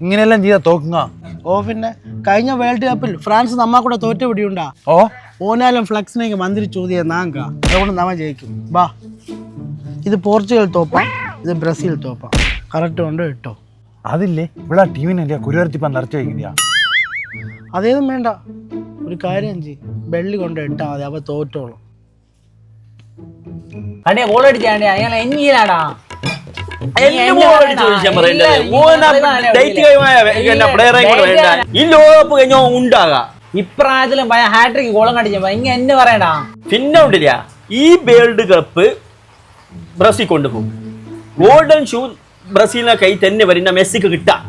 ഇങ്ങനെയെല്ലാം ചെയ്താ തോക്കുക. ഓ പിന്നെ കഴിഞ്ഞ വേൾഡ് കപ്പിൽ ഫ്രാൻസ് നമ്മ കൂടെ തോറ്റ പിടിയുണ്ടാ. ഓ ഓനാലും ഫ്ലക്സിനേക്ക് മന്ത്രി ചോദ്യം നാങ്ക, അതുകൊണ്ട് നമ്മ ജയിക്കും. ബാ, ഇത് പോർച്ചുഗൽ തോപ്പ, ഇത് ബ്രസീൽ തോപ്പ. കറക്റ്റ് കൊണ്ട് ഇട്ടോ. അതില്ലേ ഇവിടെ ടീമിനെ കുരുവരത്തിപ്പം നിറച്ച് വയ്ക്കില്ല. അതേതും വേണ്ട, ഒരു കാര്യം ചെയ്യും, വെള്ളി കൊണ്ട് ഇട്ടാ മതി, അപ്പൊ തോറ്റോളൂ. അടേ ബോൾ അടിച്ചാണ്ടാ അയാൾ എഞ്ചിനാടാ. ഇപ്രായത്തിലും ഹാട്രിക് ഗോളം കടിച്ചപ്പോ ഇങ്ങ എന്നെ പറയടാ. പിന്നെ ഉണ്ടില്ല, ഈ വേൾഡ് കപ്പ് ബ്രസീൽ കൊണ്ടുപോകും. ഗോൾഡൻ ഷൂ ബ്രസീലിനെ കൈ തന്നെ വരുന്ന മെസ്സിക്ക് കിട്ടാം.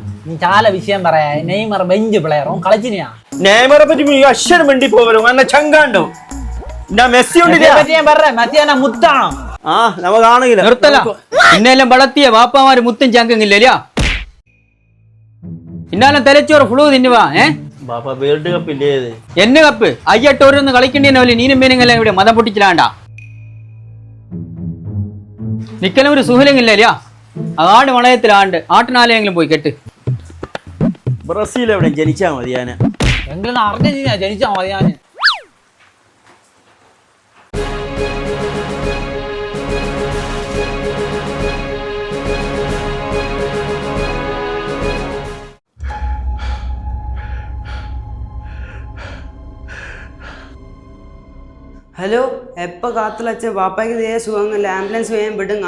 ചാല വിഷയം പറയാ. നെയ്മർ ബെഞ്ച് പ്ലെയർ കളിച്ചിനാ. നെയ്മറെ പറ്റി അക്ഷരം വേണ്ടി പോവരും എന്നെ ചങ്കാണ്ടോ. മെസ്സി ഉണ്ടില്ല മുത്താണോ? ആ നമ്മ കാണില്ല നിർത്തല. ഇന്നെല്ലാം വളർത്തിയ വാപ്പാമാര് മുത്തും ചങ്കില്ല. ഇന്നാലും തെരച്ചോറ് ഫുളു തിന്നുവാ. ബാപ്പ വേൾഡ് കപ്പ് ഇല്ലേ എന്നെ കപ്പ് അയ്യട്ടോരൊന്ന് കളിക്കണ്ടേനോലെ നീനും മീനെല്ലാം ഇവിടെ മതം പൊട്ടിച്ചിലാണ്ടാ. നിക്കലും ഒരു സുഹലങ്ങില്ല. ആട് വളയത്തിലാണ്ട് ആട്ടിനാലെങ്കിലും പോയി കെട്ട്. ബ്രസീൽ എവിടെ ജനിച്ചാ മതി. ഞാൻ എങ്കിലും അർജന്റീന ജനിച്ചാ മതി. ഞാൻ ഹലോ, എപ്പോ കാത്തുലച്ച പാപ്പായ്ക്ക് ഇതേ സുഖമില്ല, ആംബുലൻസ് വേഗം വിടുങ്ങ.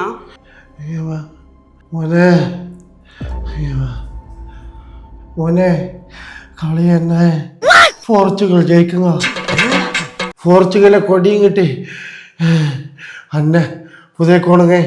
മോനെ മോനെ കളി തന്നെ പോർച്ചുഗൽ ജയിക്കുക. പോർച്ചുഗലെ കൊടിയും കിട്ടി അന്നെ പുതിയ കോണങ്ങേ